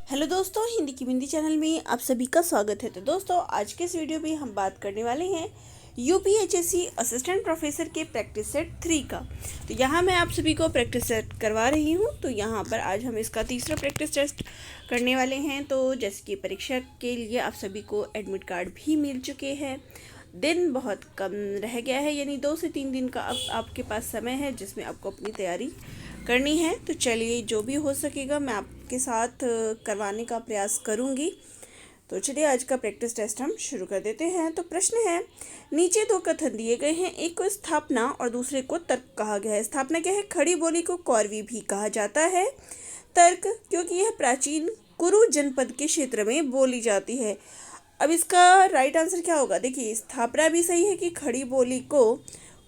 Hello दोस्तों, हिंदी की बिंदी channel में आप सभी का स्वागत है। तो दोस्तों, आज के इस वीडियो में हम बात करने वाले हैं यूपीएचएससी असिस्टेंट प्रोफेसर के प्रैक्टिस सेट 3 का। तो यहाँ मैं आप सभी को प्रैक्टिस सेट करवा रही हूँ। तो यहाँ पर आज हम इसका तीसरा प्रैक्टिस टेस्ट करने वाले हैं। तो जैसे कि परीक्षा के लिए आप सभी को एडमिट कार्ड भी मिल चुके हैं। दिन बहुत कम रह गया है, यानी 2 से 3 दिन का अब आपके पास समय है जिसमें आपको अपनी तैयारी करनी है। तो चलिए, जो भी हो सकेगा मैं आपके साथ करवाने का प्रयास करूंगी। तो चलिए, आज का प्रैक्टिस टेस्ट हम शुरू कर देते हैं। तो प्रश्न है, नीचे 2 कथन दिए गए हैं, एक को स्थापना और दूसरे को तर्क कहा गया है। स्थापना क्या है? खड़ी बोली को कौरवी भी कहा जाता है। तर्क, क्योंकि यह प्राचीन कुरु जनपद के क्षेत्र में बोली जाती है। अब इसका राइट आंसर क्या होगा? देखिए, स्थापना भी सही है कि खड़ी बोली को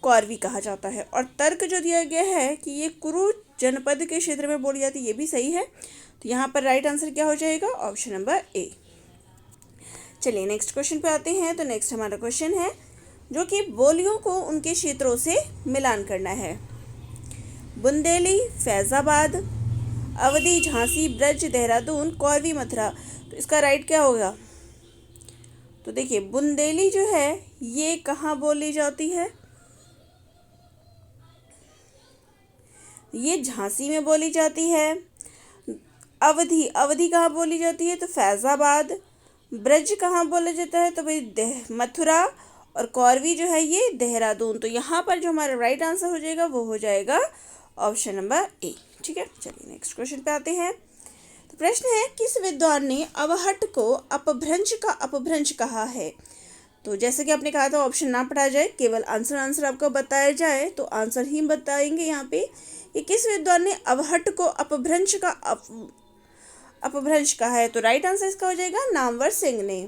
कौरवी कहा जाता है, और तर्क जो दिया गया है कि ये कुरु जनपद के क्षेत्र में बोली जाती है, ये भी सही है। तो यहाँ पर राइट आंसर क्या हो जाएगा? Option number A. चलिए, नेक्स्ट क्वेश्चन पे आते हैं। तो नेक्स्ट हमारा क्वेश्चन है जो कि बोलियों को उनके क्षेत्रों से मिलान करना है। बुंदेली, फैजाबाद, अवधी, झांसी, ब्रज, देहरादून, कौरवी, मथुरा। तो इसका राइट क्या होगा? तो देखिए, बुंदेली जो है ये कहाँ बोली जाती है? ये झांसी में बोली जाती है। अवधी, अवधी कहाँ बोली जाती है? तो फैजाबाद। ब्रज कहाँ बोला जाता है? तो भाई मथुरा। और कौरवी जो है ये देहरादून। तो यहाँ पर जो हमारा राइट आंसर हो जाएगा वो हो जाएगा ऑप्शन नंबर ए। ठीक है, चलिए नेक्स्ट क्वेश्चन पे आते हैं। तो प्रश्न है, किस विद्वान ने अवहट को अपभ्रंश का अपभ्रंश कहा है? तो जैसे कि आपने कहा था, ऑप्शन ना पढ़ा जाए, केवल आंसर आपको बताया जाए, तो आंसर ही बताएंगे यहाँ पे। ये किस विद्वान ने अवहट को अपभ्रंश का अपभ्रंश कहा है? तो राइट आंसर इसका हो जाएगा नामवर सिंह ने।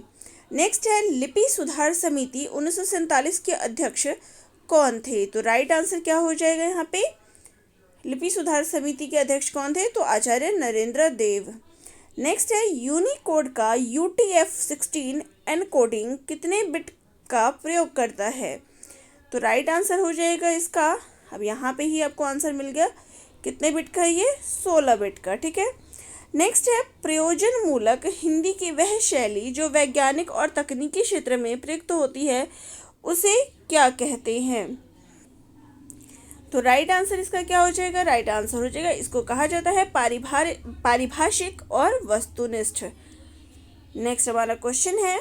नेक्स्ट है, लिपि सुधार समिति 1947 के अध्यक्ष कौन थे? तो राइट आंसर क्या हो जाएगा यहाँ पे? लिपि सुधार समिति के अध्यक्ष कौन थे? तो आचार्य नरेंद्र देव। नेक्स्ट है, यूनिकोड का UTF-16 एनकोडिंग कितने बिट का प्रयोग करता है? तो राइट आंसर हो जाएगा इसका, अब यहाँ पे ही आपको आंसर मिल गया, कितने बिट का है ये? 16 बिट का। ठीक है। नेक्स्ट है, प्रयोजन मूलक हिंदी की वह शैली जो वैज्ञानिक और तकनीकी क्षेत्र में प्रयुक्त होती है, उसे क्या कहते हैं? तो राइट आंसर इसका क्या हो जाएगा? राइट आंसर हो जाएगा, इसको कहा जाता है पारिभाषिक और वस्तुनिष्ठ। नेक्स्ट हमारा क्वेश्चन है,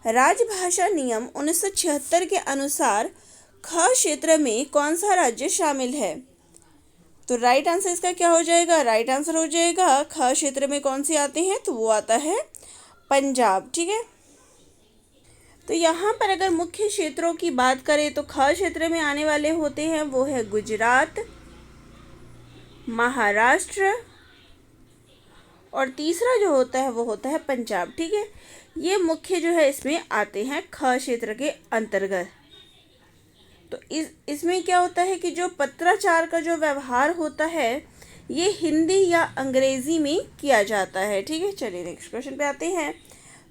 राजभाषा नियम 1976 के अनुसार ख क्षेत्र में कौन सा राज्य शामिल है? तो राइट आंसर इसका क्या हो जाएगा? राइट आंसर हो जाएगा, ख क्षेत्र में कौन से आते हैं? तो वो आता है पंजाब। ठीक है। तो यहाँ पर अगर मुख्य क्षेत्रों की बात करें तो ख क्षेत्र में आने वाले होते हैं वो है गुजरात, महाराष्ट्र, और तीसरा जो होता है वो होता है पंजाब। ठीक है, ये मुख्य जो है इसमें आते हैं ख क्षेत्र के अंतर्गत। तो इसमें क्या होता है कि जो पत्राचार का जो व्यवहार होता है ये हिंदी या अंग्रेजी में किया जाता है। ठीक है, चलिए नेक्स्ट क्वेश्चन पे आते हैं।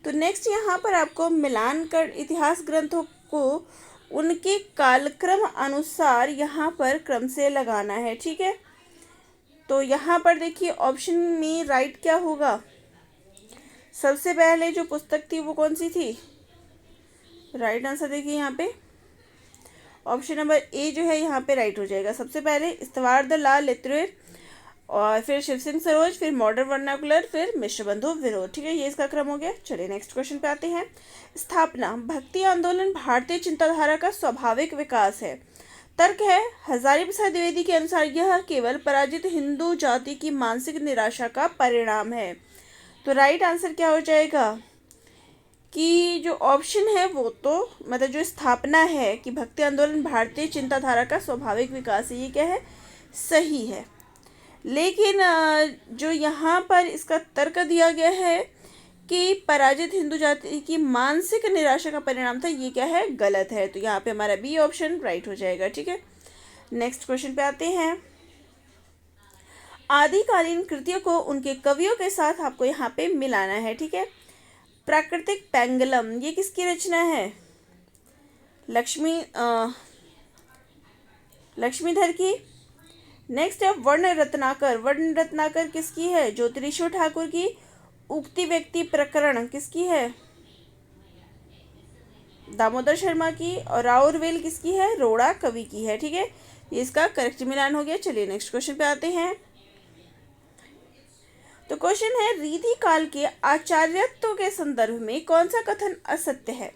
तो नेक्स्ट यहाँ पर आपको मिलान कर इतिहास ग्रंथों को उनके कालक्रम अनुसार यहाँ पर क्रम से लगाना है। ठीक है, तो यहाँ पर देखिए ऑप्शन में राइट क्या होगा? सबसे पहले जो पुस्तक थी वो कौन सी थी? राइट आंसर देखिए यहाँ पे ऑप्शन नंबर ए जो है यहाँ पे राइट हो जाएगा। सबसे पहले स्तवार्थ लाल लिटरेचर, और फिर शिव सिंह सरोज, फिर मॉडर्न वर्नाकुलर, फिर मिश्र बंधु विरोध। ठीक है, ये इसका क्रम हो गया। चलिए नेक्स्ट क्वेश्चन पे आते हैं। स्थापना, भक्ति आंदोलन भारतीय चिंताधारा का स्वाभाविक विकास है। तर्क है, हजारी प्रसाद द्विवेदी के अनुसार यह केवल पराजित हिंदू जाति की मानसिक निराशा का परिणाम है। तो राइट आंसर क्या हो जाएगा कि जो ऑप्शन है वो तो मतलब जो स्थापना है कि भक्ति आंदोलन भारतीय चिंताधारा का स्वाभाविक विकास है, ये क्या है? सही है। लेकिन जो यहाँ पर इसका तर्क दिया गया है कि पराजित हिंदू जाति की मानसिक निराशा का परिणाम था, ये क्या है? गलत है। तो यहाँ पे हमारा बी ऑप्शन राइट हो जाएगा। ठीक है, नेक्स्ट क्वेश्चन पे आते हैं। आदिकालीन कृतियों को उनके कवियों के साथ आपको यहाँ पे मिलाना है। ठीक है, प्राकृतिक पेंगलम ये किसकी रचना है? लक्ष्मीधर की। नेक्स्ट है वर्ण रत्नाकर। वर्ण रत्नाकर किसकी है? ज्योतिरीश्वर ठाकुर की। उक्ति व्यक्ति प्रकरण किसकी है? दामोदर शर्मा की। और राउरवेल किसकी है? रोड़ा कवि की है। ठीक है, ये इसका करेक्ट मिलान हो गया। चलिए नेक्स्ट क्वेश्चन पे आते हैं। तो क्वेश्चन है, रीति काल के आचार्यत्व के संदर्भ में कौन सा कथन असत्य है?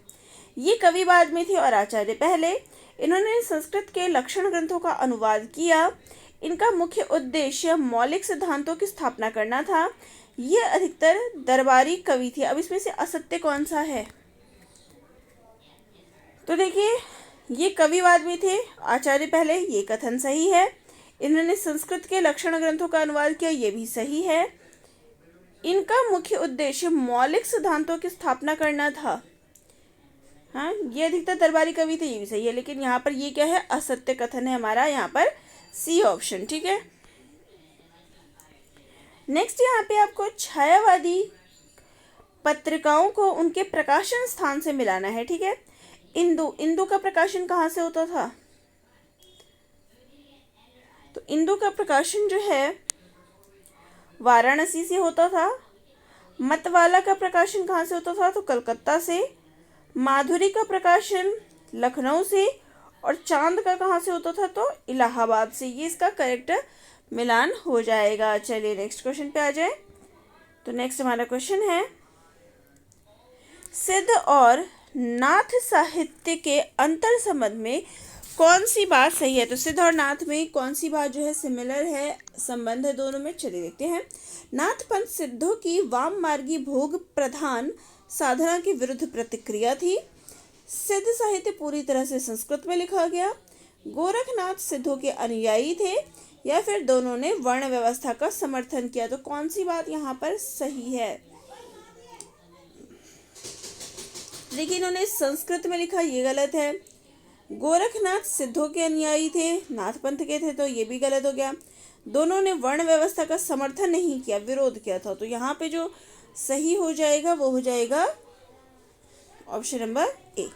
ये कवि बाद में थे और आचार्य पहले। इन्होंने संस्कृत के लक्षण ग्रंथों का अनुवाद किया। इनका मुख्य उद्देश्य मौलिक सिद्धांतों की स्थापना करना था। ये अधिकतर दरबारी कवि थे। अब इसमें से असत्य कौन सा है? तो देखिए, ये कवि बाद में थे, आचार्य पहले, ये कथन सही है। इन्होंने संस्कृत के लक्षण ग्रंथों का अनुवाद किया, ये भी सही है। इनका मुख्य उद्देश्य मौलिक सिद्धांतों की स्थापना करना था। हाँ, ये अधिकतर दरबारी कवि थे, ये भी सही है। लेकिन यहाँ पर ये क्या है? असत्य कथन है हमारा, यहाँ पर सी ऑप्शन। ठीक है, नेक्स्ट यहाँ पे आपको छायावादी पत्रिकाओं को उनके प्रकाशन स्थान से मिलाना है। ठीक है, इंदु का प्रकाशन कहाँ से होता था? तो इंदु का प्रकाशन जो है वाराणसी से होता था। मतवाला का प्रकाशन कहाँ से होता था? तो कलकत्ता से। माधुरी का प्रकाशन लखनऊ से। और चांद का कहाँ से होता था? तो इलाहाबाद से। ये इसका करेक्ट मिलान हो जाएगा। चलिए नेक्स्ट क्वेश्चन पे आ जाए। तो नेक्स्ट हमारा क्वेश्चन है, सिद्ध और नाथ साहित्य के अंतर संबंध में कौन सी बात सही है? तो सिद्ध और नाथ में कौन सी बात जो है सिमिलर है, संबंध है दोनों में? चलिए देखते हैं। नाथ पंथ सिद्धों की वाम मार्गी भोग प्रधान साधना के विरुद्ध प्रतिक्रिया थी। सिद्ध साहित्य पूरी तरह से संस्कृत में लिखा गया। गोरखनाथ सिद्धों के अनुयायी थे, या फिर दोनों ने वर्ण व्यवस्था का समर्थन किया? तो कौन सी बात यहाँ पर सही है? देखिए, इन्होंने संस्कृत में लिखा, ये गलत है। गोरखनाथ सिद्धों के अनुयायी थे, नाथ पंथ के थे, तो ये भी गलत हो गया। दोनों ने वर्ण व्यवस्था का समर्थन नहीं किया, विरोध किया था। तो यहाँ पे जो सही हो जाएगा वो हो जाएगा ऑप्शन नंबर ए।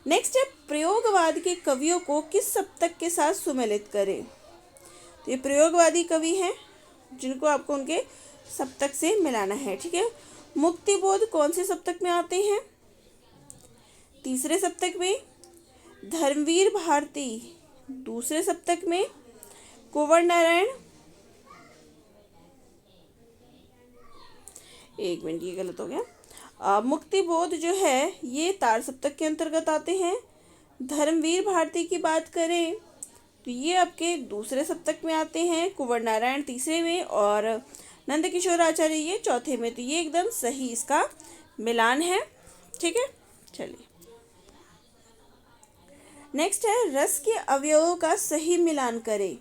नेक्स्ट है, प्रयोगवाद के कवियों को किस सप्तक के साथ सुमेलित करें? तो ये प्रयोगवादी कवि हैं जिनको आपको उनके सप्तक से मिलाना है। ठीक है, मुक्तिबोध कौन से सप्तक में आते हैं? तीसरे सप्तक में। धर्मवीर भारती दूसरे सप्तक में। कुंवर नारायण, एक मिनट, ये गलत हो गया। मुक्तिबोध जो है ये तार सप्तक के अंतर्गत आते हैं। धर्मवीर भारती की बात करें तो ये आपके दूसरे सप्तक में आते हैं। कुंवर नारायण तीसरे में और नंद किशोर आचार्य ये चौथे में। तो ये एकदम सही इसका मिलान है। ठीक है, चलिए नेक्स्ट है, रस के अवयवों का सही मिलान करें।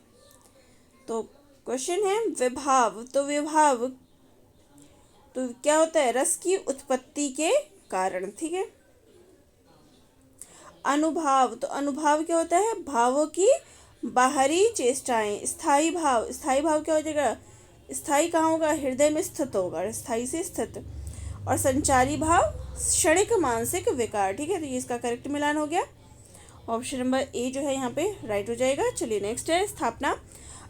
तो क्वेश्चन है विभाव। तो विभाव तो क्या होता है? रस की उत्पत्ति के कारण। ठीक है, अनुभाव। तो अनुभाव क्या होता है? भावों की बाहरी चेष्टाएं। स्थायी भाव। स्थायी भाव क्या हो जाएगा? स्थायी कहाँ होगा? हृदय में स्थित होगा, स्थायी से स्थित। और संचारी भाव क्षणिक मानसिक विकार। ठीक है, तो ये इसका करेक्ट मिलान हो गया। ऑप्शन नंबर ए जो है यहाँ पे राइट हो जाएगा। चलिए नेक्स्ट है, स्थापना।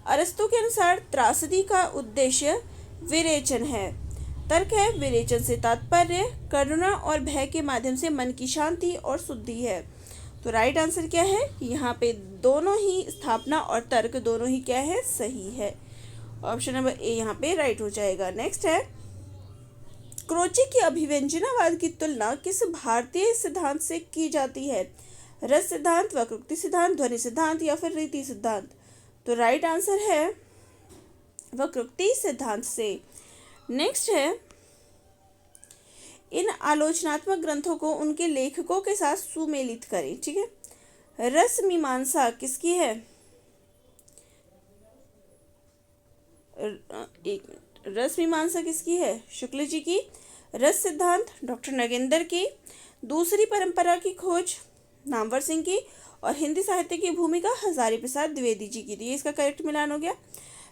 अरस्तु के अनुसार त्रासदी का उद्देश्य विरेचन है। तर्क है, विरेचन से तात्पर्य करुणा और भय के माध्यम से मन की शांति और शुद्धि है। तो राइट आंसर क्या है? यहाँ पे दोनों ही, स्थापना और तर्क दोनों ही क्या है? सही है। ऑप्शन नंबर ए यहाँ पे राइट हो जाएगा। नेक्स्ट है, क्रोची की अभिव्यंजनावाद की तुलना किस भारतीय सिद्धांत से की जाती है? रस सिद्धांत, वक्रोक्ति सिद्धांत, ध्वनि सिद्धांत या फिर रीति सिद्धांत? तो राइट आंसर है वक्रोक्ति सिद्धांत से। नेक्स्ट है, इन आलोचनात्मक ग्रंथों को उनके लेखकों के साथ सुमेलित करें। ठीक है, रस मीमांसा किसकी है? एक मिनट, रस मीमांसा किसकी है? शुक्ल जी की। रस सिद्धांत डॉक्टर नगेंद्र की। दूसरी परंपरा की खोज नामवर सिंह की। और हिंदी साहित्य की भूमिका हजारी प्रसाद द्विवेदी जी की। तो ये इसका करेक्ट मिलान हो गया।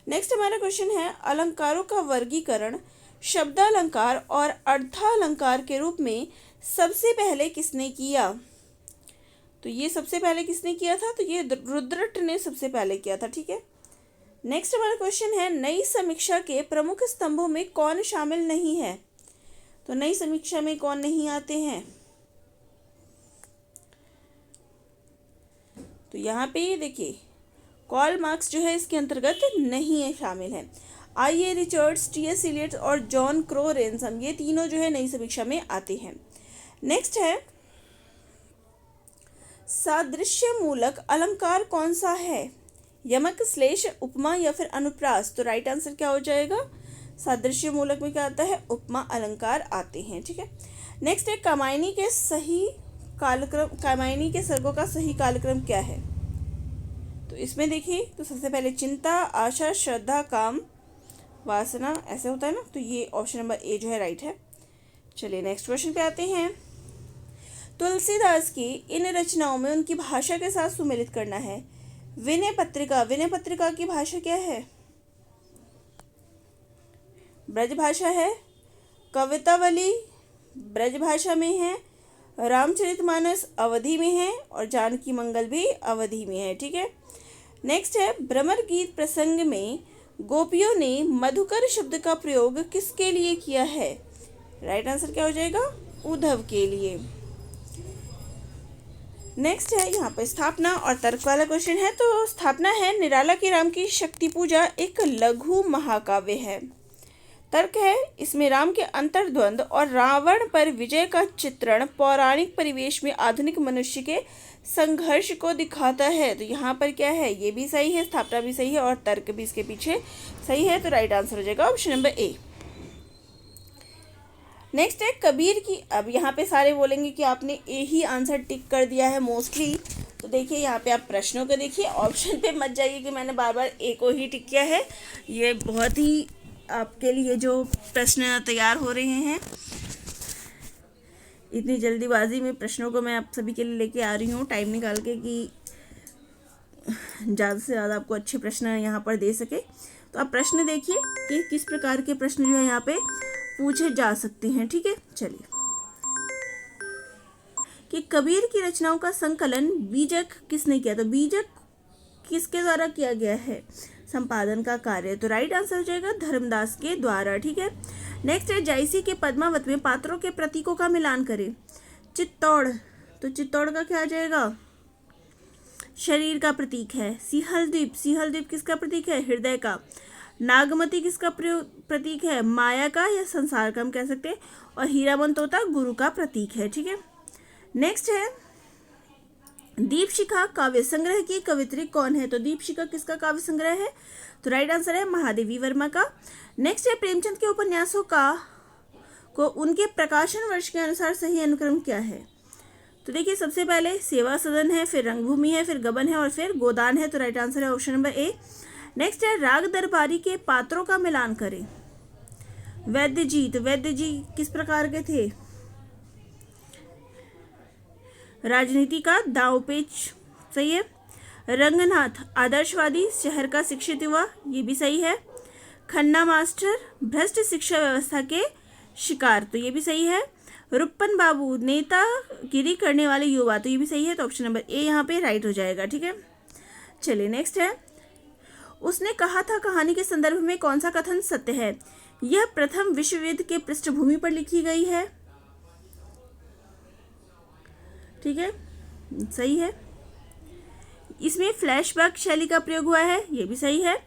नेक्स्ट हमारा क्वेश्चन है, अलंकारों का वर्गीकरण शब्दालंकार और अर्थालंकार के रूप में सबसे पहले किसने किया? तो ये सबसे पहले किसने किया था? तो ये रुद्रट ने सबसे पहले किया था। ठीक है, नेक्स्ट हमारा क्वेश्चन है, नई समीक्षा के प्रमुख स्तंभों में कौन शामिल नहीं है? तो नई समीक्षा में कौन नहीं आते हैं? तो यहाँ पे ये देखिए, कार्ल मार्क्स जो है इसके अंतर्गत नहीं है, शामिल है। आई.ए. Richards, T.S.. इलियट और जॉन क्रो रेनसम, ये तीनों जो है नई समीक्षा में आते हैं। नेक्स्ट है, सादृश्य मूलक अलंकार कौन सा है? यमक, श्लेष, उपमा या फिर अनुप्रास? तो राइट आंसर क्या हो जाएगा? सादृश्य मूलक में क्या आता है? उपमा अलंकार आते हैं। ठीक है। नेक्स्ट है, कामायनी के सर्गों का सही कालक्रम क्या है? तो इसमें देखिए, तो सबसे पहले चिंता, आशा, श्रद्धा, काम, वासना, ऐसे होता है ना, तो ये ऑप्शन नंबर ए जो है राइट है। चलिए नेक्स्ट क्वेश्चन पे आते हैं। तुलसीदास की इन रचनाओं में उनकी भाषा के साथ सुमेलित करना है। विनय पत्रिका की भाषा क्या है? ब्रज भाषा है। कवितावली ब्रज भाषा में है। रामचरितमानस अवधि में है और जानकी मंगल भी अवधि में है। ठीक है। नेक्स्ट है, भ्रमर गीत प्रसंग में गोपियों ने मधुकर शब्द का प्रयोग किसके लिए किया है? राइट आंसर क्या हो जाएगा? उद्धव के लिए। नेक्स्ट है यहाँ पर स्थापना और तर्क वाला क्वेश्चन है। तो स्थापना है, निराला की राम की शक्ति पूजा एक लघु महाकाव्य है। तर्क है, इसमें राम के अंतर्द्वंद और रावण पर विजय का चित्रण पौराणिक परिवेश में आधुनिक मनुष्य के संघर्ष को दिखाता है। तो यहाँ पर क्या है? ये भी सही है, स्थापना भी सही है और तर्क भी इसके पीछे सही है। तो राइट आंसर हो जाएगा ऑप्शन नंबर ए। नेक्स्ट है, कबीर की, अब यहाँ पे सारे बोलेंगे कि आपने ए ही आंसर टिक कर दिया है मोस्टली। तो देखिए यहाँ पे आप प्रश्नों को देखिए, ऑप्शन पे मत जाइए कि मैंने बार बार ए को ही टिक किया है। ये बहुत ही आपके लिए जो प्रश्न तैयार हो रहे हैं, इतनी जल्दीबाजी में प्रश्नों को मैं आप सभी के लिए लेके आ रही हूँ टाइम निकाल के, कि ज़्यादा से ज़्यादा आपको अच्छे प्रश्न यहाँ पर दे सके। तो आप प्रश्न देखिए कि किस प्रकार के प्रश्न जो है यहाँ पे पूछे जा सकते हैं। ठीक है। चलिए, कि कबीर की रचनाओं का संकलन बीजक किसने किया? तो बीजक किसके द्वारा किया गया है? संपादन का कार्य। तो राइट आंसर हो जाएगा धर्मदास के द्वारा। ठीक है। नेक्स्ट है, जायसी के पद्मावत में पात्रों के प्रतीकों का मिलान करें। चित्तौड़, तो चित्तौड़ का क्या आ जाएगा? शरीर का प्रतीक है। सिंहलद्वीप किसका प्रतीक है? हृदय का। नागमती किसका प्रतीक है? माया का या संसार का हम कह सकते हैं। और हीरामन तोता गुरु का प्रतीक है। ठीक है। नेक्स्ट है, दीपशिखा काव्य संग्रह की कवित्री कौन है? तो दीपशिखा किसका काव्य संग्रह है? तो राइट आंसर है महादेवी वर्मा का। नेक्स्ट है, प्रेमचंद के उपन्यासों को उनके प्रकाशन वर्ष के अनुसार सही अनुक्रम क्या है? तो देखिए, सबसे पहले सेवा सदन है, फिर रंगभूमि है, फिर गबन है और फिर गोदान है। तो राइट आंसर है ऑप्शन नंबर ए। नेक्स्ट है, राग दरबारी के पात्रों का मिलान करें। वैद्य जी किस प्रकार के थे? राजनीति का दांवपेच, सही है। रंगनाथ आदर्शवादी, शहर का शिक्षित युवा, ये भी सही है। खन्ना मास्टर भ्रष्ट शिक्षा व्यवस्था के शिकार, तो ये भी सही है। रुप्पन बाबू नेतागिरी करने वाले युवा, तो ये भी सही है। तो ऑप्शन नंबर ए यहाँ पे राइट हो जाएगा। ठीक है। चलिए नेक्स्ट है, उसने कहा था कहानी के संदर्भ में कौन सा कथन सत्य है? यह प्रथम विश्व युद्ध के पृष्ठभूमि पर लिखी गई है। ठीक है, सही है। इसमें फ्लैशबैक शैली का प्रयोग हुआ है, ये भी सही है।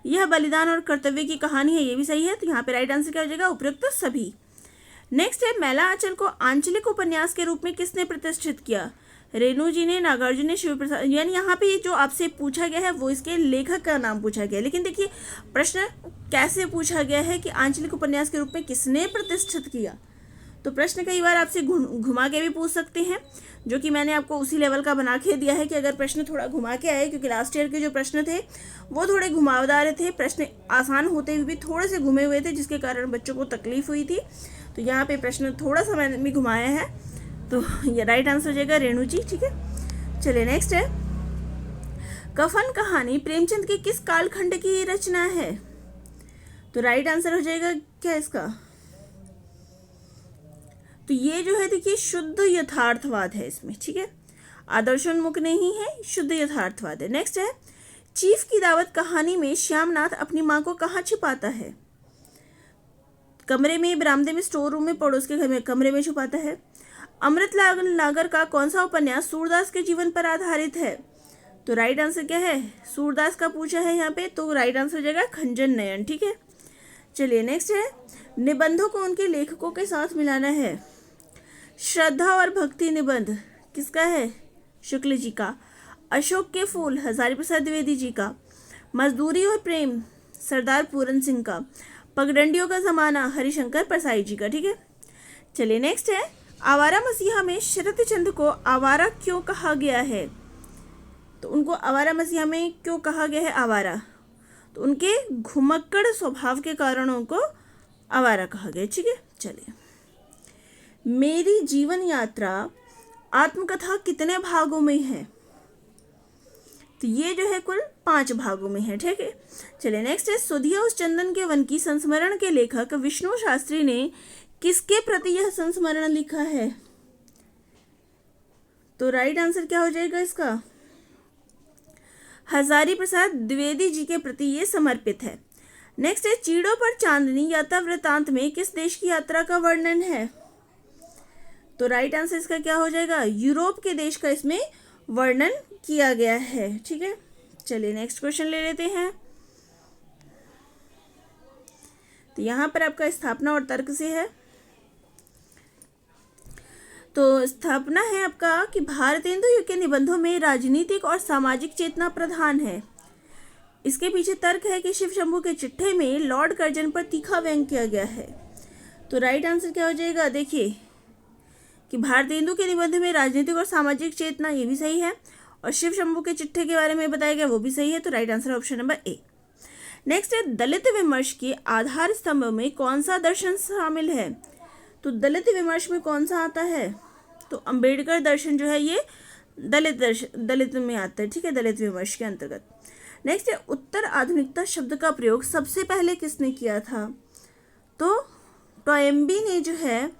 यह बलिदान और कर्तव्य की कहानी है, ये भी सही है। तो यहाँ पे राइट आंसर क्या हो जाएगा? उपयुक्त सभी। नेक्स्ट है, मैला आंचल को आंचलिक उपन्यास के रूप में किसने प्रतिष्ठित किया? रेणु जी ने, नागार्जुन ने, शिव प्रसाद। यानी यहाँ पे जो आपसे पूछा गया है वो इसके लेखक का नाम पूछा गया है, लेकिन देखिए प्रश्न कैसे पूछा गया है कि आंचलिक उपन्यास के रूप में किसने प्रतिष्ठित किया। तो प्रश्न कई बार आपसे घुमा के भी पूछ सकते हैं, जो कि मैंने आपको उसी लेवल का बना के दिया है कि अगर प्रश्न थोड़ा घुमा के आए, क्योंकि लास्ट ईयर के जो प्रश्न थे वो थोड़े घुमावदार थे, प्रश्न आसान होते हुए भी थोड़े से घुमे हुए थे, जिसके कारण बच्चों को तकलीफ हुई थी। तो यहाँ पे प्रश्न थोड़ा सा मैंने भी घुमाया है, तो ये राइट आंसर हो जाएगा रेणु जी। ठीक है। चलिए नेक्स्ट है, कफन कहानी प्रेमचंद की किस कालखंड की रचना है? तो राइट आंसर हो जाएगा क्या इसका? तो ये जो है देखिए शुद्ध यथार्थवाद है इसमें। ठीक है, आदर्शोन्मुख नहीं है, शुद्ध यथार्थवाद है। नेक्स्ट है, चीफ की दावत कहानी में श्यामनाथ अपनी माँ को कहाँ छिपाता है? कमरे में, बरामदे में, स्टोर रूम में, पड़ोस के घर में। कमरे में छुपाता है। अमृत नागर का कौन सा उपन्यास सूरदास के जीवन पर आधारित है? तो राइट आंसर क्या है? सूरदास का पूछा है यहाँ पे, तो राइट आंसर हो जाएगा खंजन नयन। ठीक है, चलिए नेक्स्ट है, निबंधों को उनके लेखकों के साथ मिलाना है। श्रद्धा और भक्ति निबंध किसका है? शुक्ल जी का। अशोक के फूल हजारी प्रसाद द्विवेदी जी का। मजदूरी और प्रेम सरदार पूरन सिंह का। पगडंडियों का जमाना हरिशंकर परसाई जी का। ठीक है, चलिए नेक्स्ट है, आवारा मसीहा में शरत चंद्र को आवारा क्यों कहा गया है? तो उनको आवारा मसीहा में क्यों कहा गया है आवारा? तो उनके घुमक्कड़ स्वभाव के कारण उनको आवारा कहा गया। ठीक है, चलिए, मेरी जीवन यात्रा आत्मकथा कितने भागों में है? तो ये जो है कुल 5 भागों में है। ठीक है, चलिए नेक्स्ट है, सुधिया उस चंदन के वन की संस्मरण के लेखक विष्णु शास्त्री ने किसके प्रति यह संस्मरण लिखा है? तो राइट आंसर क्या हो जाएगा इसका? हजारी प्रसाद द्विवेदी जी के प्रति ये समर्पित है। नेक्स्ट है, चीड़ों पर चांदनी यात्रा वृतांत में किस देश की यात्रा का वर्णन है? तो राइट आंसर इसका क्या हो जाएगा? यूरोप के देश का इसमें वर्णन किया गया है। ठीक है, चलिए नेक्स्ट क्वेश्चन ले लेते हैं। तो यहाँ पर आपका स्थापना और तर्क से है। तो स्थापना है आपका कि भारतेंदु के निबंधों में राजनीतिक और सामाजिक चेतना प्रधान है। इसके पीछे तर्क है कि शिव शंभू के चिट्ठे में लॉर्ड कर्जन पर तीखा व्यंग किया गया है। तो राइट आंसर क्या हो जाएगा? देखिए कि भारतेंदु के निबंध में राजनीतिक और सामाजिक चेतना, ये भी सही है, और शिव शंभू के चिट्ठे के बारे में बताया गया, वो भी सही है। तो right answer option number A. Next है, दलित विमर्श के आधार स्तंभ में कौन सा दर्शन शामिल है? तो दलित विमर्श में कौन सा आता है? तो अंबेडकर दर्शन जो है ये दलित में आता है। ठीक है, दलित विमर्श के अंतर्गत। नेक्स्ट है, उत्तर आधुनिकता शब्द का प्रयोग सबसे पहले किसने किया था? तो टोएम्बी ने जो है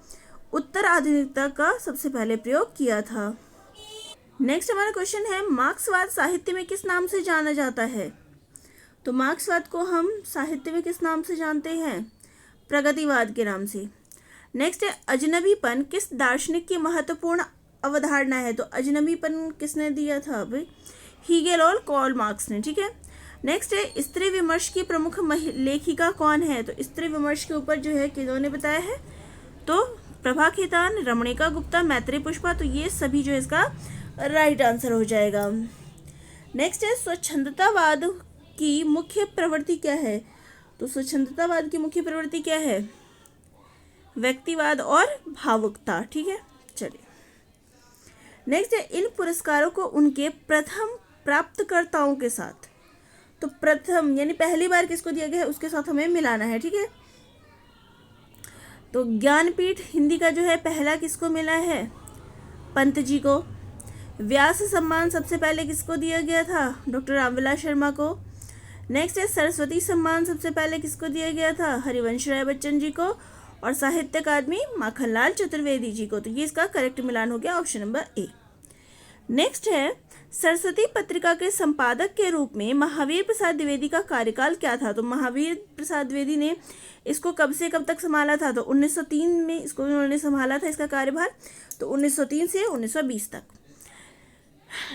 उत्तर आधुनिकता का सबसे पहले प्रयोग किया था। नेक्स्ट हमारा क्वेश्चन है, मार्क्सवाद साहित्य में किस नाम से जाना जाता है? तो मार्क्सवाद को हम साहित्य में किस नाम से जानते हैं? प्रगतिवाद के नाम से। नेक्स्ट है, अजनबीपन किस दार्शनिक की महत्वपूर्ण अवधारणा है? तो अजनबीपन किसने दिया था? भाई हीगेल और कार्ल मार्क्स ने। ठीक है, नेक्स्ट है, स्त्री विमर्श की प्रमुख लेखिका कौन है? तो स्त्री विमर्श के ऊपर जो है किन्होंने बताया है? तो प्रभा खेतान, रमणिका गुप्ता, मैत्री पुष्पा। तो ये सभी जो है इसका राइट आंसर हो जाएगा। नेक्स्ट है, स्वच्छंदतावाद की मुख्य प्रवृत्ति क्या है? तो स्वच्छंदतावाद की मुख्य प्रवृत्ति क्या है? व्यक्तिवाद और भावुकता। ठीक है, चलिए नेक्स्ट है, इन पुरस्कारों को उनके प्रथम प्राप्तकर्ताओं के साथ, तो प्रथम यानी पहली बार किसको दिया गया है उसके साथ हमें मिलाना है। ठीक है, तो ज्ञानपीठ हिंदी का जो है पहला किसको मिला है? पंत जी को। व्यास सम्मान सबसे पहले किसको दिया गया था? डॉक्टर रामविलास शर्मा को। नेक्स्ट है, सरस्वती सम्मान सबसे पहले किसको दिया गया था? हरिवंश राय बच्चन जी को। और साहित्य अकादमी माखनलाल चतुर्वेदी जी को। तो ये इसका करेक्ट मिलान हो गया ऑप्शन नंबर ए। नेक्स्ट है, सरस्वती पत्रिका के संपादक के रूप में महावीर प्रसाद द्विवेदी का कार्यकाल क्या था? तो महावीर प्रसाद द्विवेदी ने इसको कब से कब तक संभाला था? तो 1903 में इसको उन्होंने संभाला था इसका कार्यभार, तो 1903 से 1920 तक।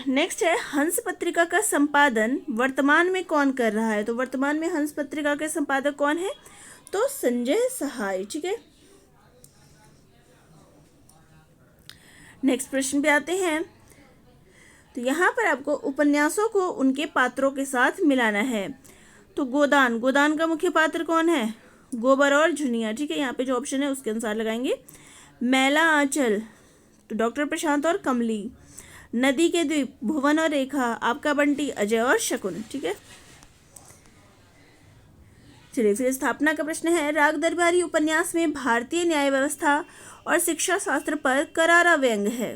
नेक्स्ट है, हंस पत्रिका का संपादन वर्तमान में कौन कर रहा है? तो वर्तमान में हंस पत्रिका के संपादक कौन है? तो संजय सहाय। ठीक है, नेक्स्ट प्रश्न पे आते हैं। तो यहाँ पर आपको उपन्यासों को उनके पात्रों के साथ मिलाना है। तो गोदान का मुख्य पात्र कौन है? गोबर और झुनिया। ठीक है, यहाँ पे जो ऑप्शन है उसके अनुसार लगाएंगे। मैला आंचल, तो डॉक्टर प्रशांत और कमली। नदी के द्वीप, भुवन और रेखा। आपका बंटी, अजय और शकुन। ठीक है, चलिए फिर स्थापना का प्रश्न है, राग दरबारी उपन्यास में भारतीय न्याय व्यवस्था और शिक्षा शास्त्र पर करारा व्यंग है।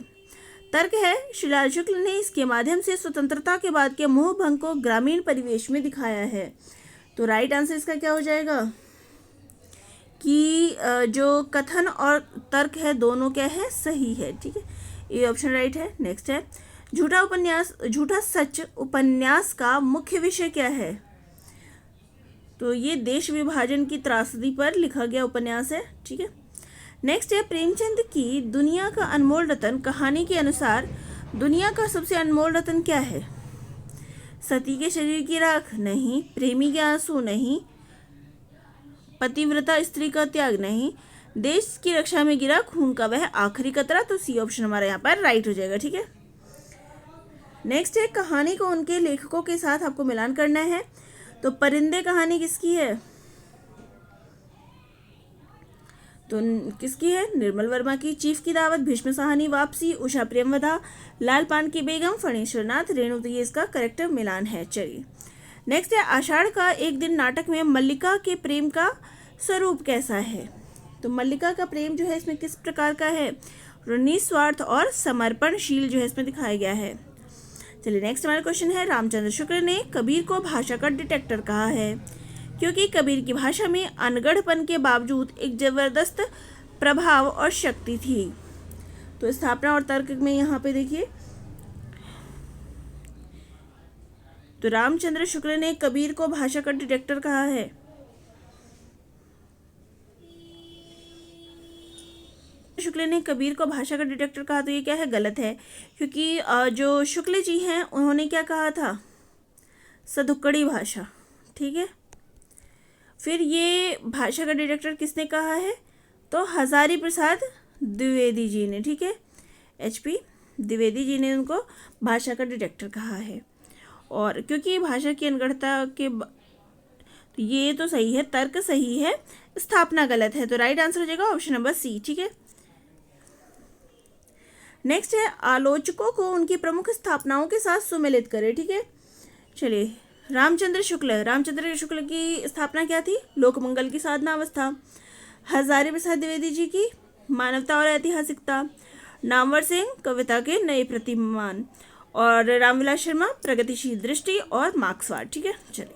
तर्क है, शिलाल शुक्ल ने इसके माध्यम से स्वतंत्रता के बाद के मोह भंग को ग्रामीण परिवेश में दिखाया है। तो राइट आंसर इसका क्या हो जाएगा कि जो कथन और तर्क है दोनों क्या है? सही है। ठीक है, ये ऑप्शन राइट है। नेक्स्ट है, झूठा सच उपन्यास का मुख्य विषय क्या है? तो ये देश विभाजन की त्रासदी पर लिखा गया उपन्यास है। ठीक है, नेक्स्ट है प्रेमचंद की दुनिया का अनमोल रतन कहानी के अनुसार दुनिया का सबसे अनमोल रतन क्या है? सती के शरीर की राख नहीं, प्रेमी के आंसू नहीं, पतिव्रता स्त्री का त्याग नहीं, देश की रक्षा में गिरा खून का वह आखिरी कतरा। तो सी ऑप्शन हमारा यहाँ पर राइट हो जाएगा। ठीक है, नेक्स्ट है कहानी को उनके लेखकों के साथ आपको मिलान करना है। तो परिंदे कहानी किसकी है? तो किसकी है? निर्मल वर्मा की। चीफ की दावत, भीष्म साहनी वापसी, उषा प्रेमवधा, लाल पान की बेगम, फणीश्वरनाथ रेणु। तो ये इसका करेक्टर मिलान है। चलिए, नेक्स्ट है आषाढ़ का एक दिन नाटक में मल्लिका के प्रेम का स्वरूप कैसा है? तो मल्लिका का प्रेम जो है इसमें किस प्रकार का है? निस्वार्थ और समर्पणशील जो है इसमें दिखाया गया है। चलिए, नेक्स्ट हमारा क्वेश्चन है रामचंद्र शुक्ल ने कबीर को भाषा का डिटेक्टर कहा है क्योंकि कबीर की भाषा में अनगढ़पन के बावजूद एक जबरदस्त प्रभाव और शक्ति थी। तो स्थापना और तर्क में यहाँ पे देखिए, तो रामचंद्र शुक्ल ने कबीर को भाषा का डिटेक्टर कहा है। शुक्ल ने कबीर को भाषा का डिटेक्टर कहा, तो ये क्या है? गलत है, क्योंकि जो शुक्ल जी हैं उन्होंने क्या कहा था? सदुक्कड़ी भाषा। ठीक है, फिर ये भाषा का डिटेक्टर किसने कहा है? तो हजारी प्रसाद द्विवेदी जी ने। ठीक है, HP द्विवेदी जी ने उनको भाषा का डिटेक्टर कहा है। और क्योंकि भाषा की अनगढ़ता के तो ये तो सही है, तर्क सही है, स्थापना गलत है। तो राइट आंसर हो जाएगा ऑप्शन नंबर सी। ठीक है, नेक्स्ट है आलोचकों को उनकी प्रमुख स्थापनाओं के साथ सुमेलित करें। ठीक है, चलिए, रामचंद्र शुक्ल की स्थापना क्या थी? लोकमंगल की साधना अवस्था। हजारी प्रसाद द्विवेदी जी की मानवता और ऐतिहासिकता। नामवर सिंह कविता के नए प्रतिमान। और रामविलास शर्मा प्रगतिशील दृष्टि और मार्क्सवाद। ठीक है, चलिए,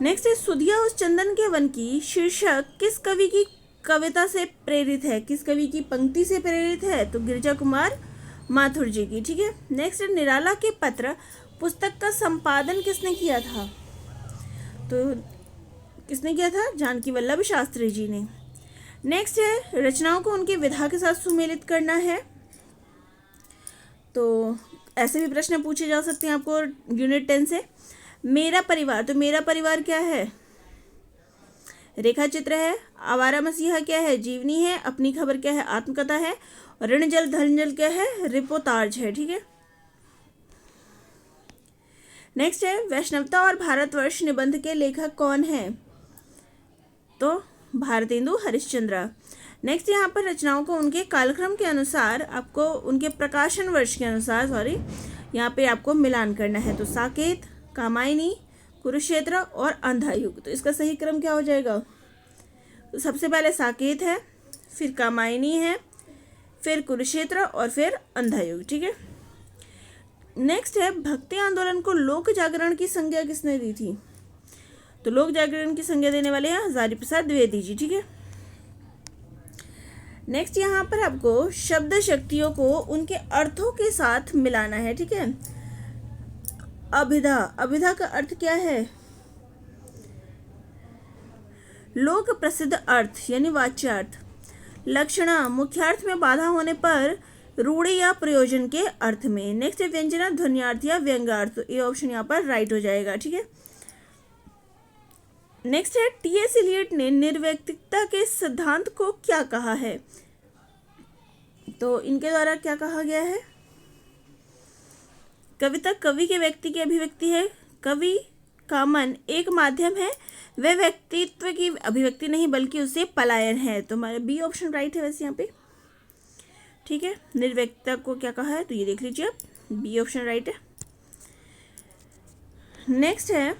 नेक्स्ट है सुधिया उस चंदन के वन की शीर्षक किस कवि की कविता से प्रेरित है? किस कवि की पंक्ति से प्रेरित है? तो गिरिजा कुमार माथुर जी की। ठीक है, नेक्स्ट है निराला के पत्र पुस्तक का संपादन किसने किया था? तो किसने किया था? जानकी वल्लभ शास्त्री जी ने। नेक्स्ट है रचनाओं को उनकी विधा के साथ सुमेलित करना है। तो ऐसे भी प्रश्न पूछे जा सकते हैं आपको यूनिट 10 से। मेरा परिवार, तो मेरा परिवार क्या है? रेखा चित्र है। आवारा मसीहा क्या है? जीवनी है। अपनी खबर क्या है? आत्मकथा है। और ऋण जल धन जल क्या है? रिपोर्टाज है। ठीक है, नेक्स्ट है वैष्णवता और भारतवर्ष निबंध के लेखक कौन है? तो भारतेंदु हरिश्चंद्र। नेक्स्ट यहाँ पर रचनाओं को उनके कालक्रम के अनुसार आपको उनके प्रकाशन वर्ष के अनुसार यहाँ पे आपको मिलान करना है। तो साकेत, कामायनी, कुरुक्षेत्र और अंधा युग। तो इसका सही क्रम क्या हो जाएगा? तो सबसे पहले साकेत है, फिर कामायनी है, फिर कुरुक्षेत्र और फिर अंधा युग। ठीक है, नेक्स्ट है भक्ति आंदोलन को लोक जागरण की संज्ञा किसने दी थी? तो लोक जागरण की संज्ञा देने वाले हैं हजारी प्रसाद द्विवेदी जी। ठीक है, नेक्स्ट यहाँ पर आपको शब्द शक्तियों को उनके अर्थों के साथ मिलाना है। ठीक है, अभिधा का अर्थ क्या है? लोक प्रसिद्ध अर्थ यानी वाच्यार्थ। लक्षणा मुख्यार्थ में बाधा होने पर रूढ़ी या प्रयोजन के अर्थ में। नेक्स्ट है व्यंजना ध्वन्यार्थ या व्यंग्यार्थ। तो ये ऑप्शन यहाँ पर राइट हो जाएगा। ठीक है, नेक्स्ट है T.S. एलियट ने निर्व्यक्तिकता के सिद्धांत को क्या कहा है? तो इनके द्वारा क्या कहा गया है? कविता कवि के व्यक्ति की अभिव्यक्ति है। कवि का मन एक माध्यम है, वह व्यक्तित्व की अभिव्यक्ति नहीं बल्कि उसे पलायन है। तो हमारा बी ऑप्शन राइट है वैसे यहाँ पे। ठीक है, निर्व्यक्तिता को क्या कहा है? तो ये देख लीजिए आप, बी ऑप्शन राइट है। नेक्स्ट है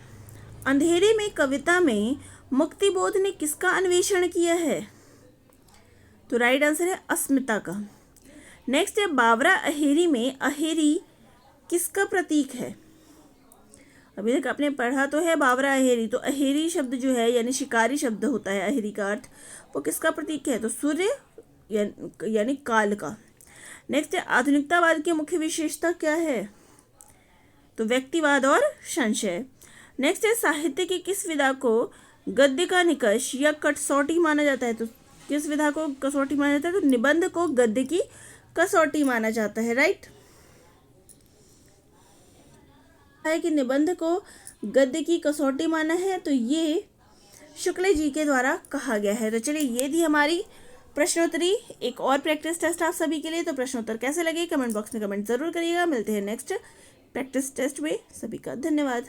अंधेरे में कविता में मुक्तिबोध ने किसका अन्वेषण किया है? तो राइट आंसर है अस्मिता का। नेक्स्ट है बावरा अहेरी में अहेरी किसका प्रतीक है? अभी तक आपने पढ़ा तो है बावरा अहेरी। तो अहेरी शब्द जो है यानी शिकारी शब्द होता है, अहेरी का अर्थ वो किसका प्रतीक है? तो सूर्य यानी काल का। नेक्स्ट है आधुनिकतावाद की मुख्य विशेषता क्या है? तो व्यक्तिवाद और संशय। नेक्स्ट है साहित्य की किस विधा को गद्य का निकष या कसौटी माना जाता है? तो किस विधा को कसौटी माना जाता है? तो निबंध को गद्य की कसौटी माना जाता है, राइट। है कि निबंध को गद्य की कसौटी माना है, तो ये शुक्ल जी के द्वारा कहा गया है। तो चलिए, ये थी हमारी प्रश्नोत्तरी। एक और प्रैक्टिस टेस्ट आप सभी के लिए। तो प्रश्नोत्तर कैसे लगे कमेंट बॉक्स में कमेंट जरूर करिएगा। मिलते हैं नेक्स्ट प्रैक्टिस टेस्ट में। सभी का धन्यवाद।